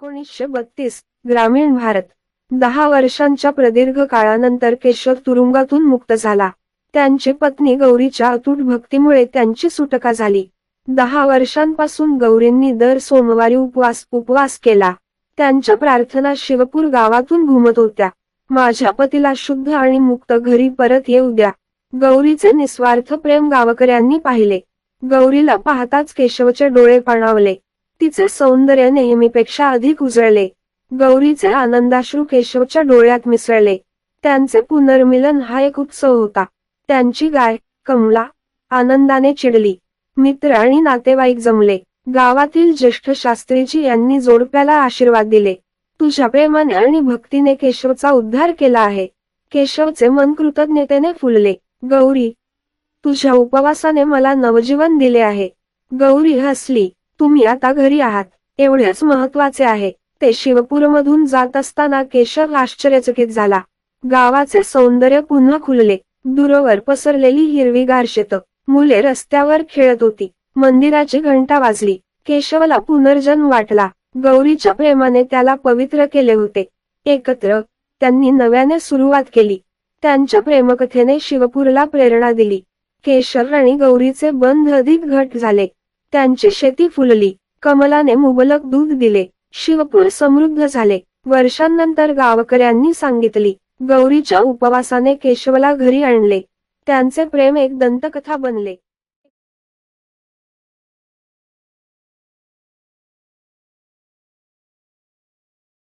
1932 ग्रामीण भारत. 10 वर्षांच्या प्रदीर्घ काळानंतर केशव तुरुंगातून मुक्त झाला. त्यांची पत्नी गौरीच्या अतूट भक्तीमुळे त्यांची सुटका झाली. 10 वर्षांपासून गौरींनी दर सोमवारी उपवास केला. त्यांच्या प्रार्थना शिवपूर गावातून घुमत होत्या. माझ्या पतीला शुद्ध आणि मुक्त घरी परत येऊ द्या. गौरीचे निस्वार्थ प्रेम गावकऱ्यांनी पाहिले. गौरीला पाहताच केशवचे डोळे पाणावले. तिचे सौंदर्य नेहमीपेक्षा अधिक उजळले. गौरीचे आनंदाश्रू केशवच्या डोळ्यात मिसळले. त्यांचे पुनर्मिलन हा एक उत्सव होता. त्यांची गाय कमला आनंदाने चिडली. मित्र आणि नातेवाईक जमले. गावातील ज्येष्ठ शास्त्रीजी यांनी जोडप्याला आशीर्वाद दिले. तुझ्या प्रेमाने आणि भक्तीने केशवचा उद्धार केला आहे. केशवचे मन कृतज्ञतेने फुलले. गौरी, तुझ्या उपवासाने मला नवजीवन दिले आहे. गौरी हसली. तुम्ही आता घरी आहात, एवढेच महत्वाचे आहे. ते शिवपूरमधून जात असताना केशव आश्चर्यचकित झाला. गावाचे सौंदर्य पुन्हा खुलले. दूरवर पसरलेली हिरवीगार शेतं, मुले रस्त्यावर खेळत होती. मंदिराची घंटा वाजली. केशवला पुनर्जन्म वाटला. गौरीच्या प्रेमाने त्याला पवित्र केले होते. एकत्र त्यांनी नव्याने सुरुवात केली. त्यांच्या प्रेमकथेने शिवपूरला प्रेरणा दिली. केशव आणि गौरीचे बंध अधिक घट्ट झाले. त्यांची शेती फुलली. कमलाने मुबलक दूध दिले. शिवपूर समृद्ध झाले. वर्षांनंतर गावकऱ्यांनी सांगितली, गौरीच्या उपवासाने केशवला घरी आणले. त्यांचे प्रेम एक दंतकथा बनले.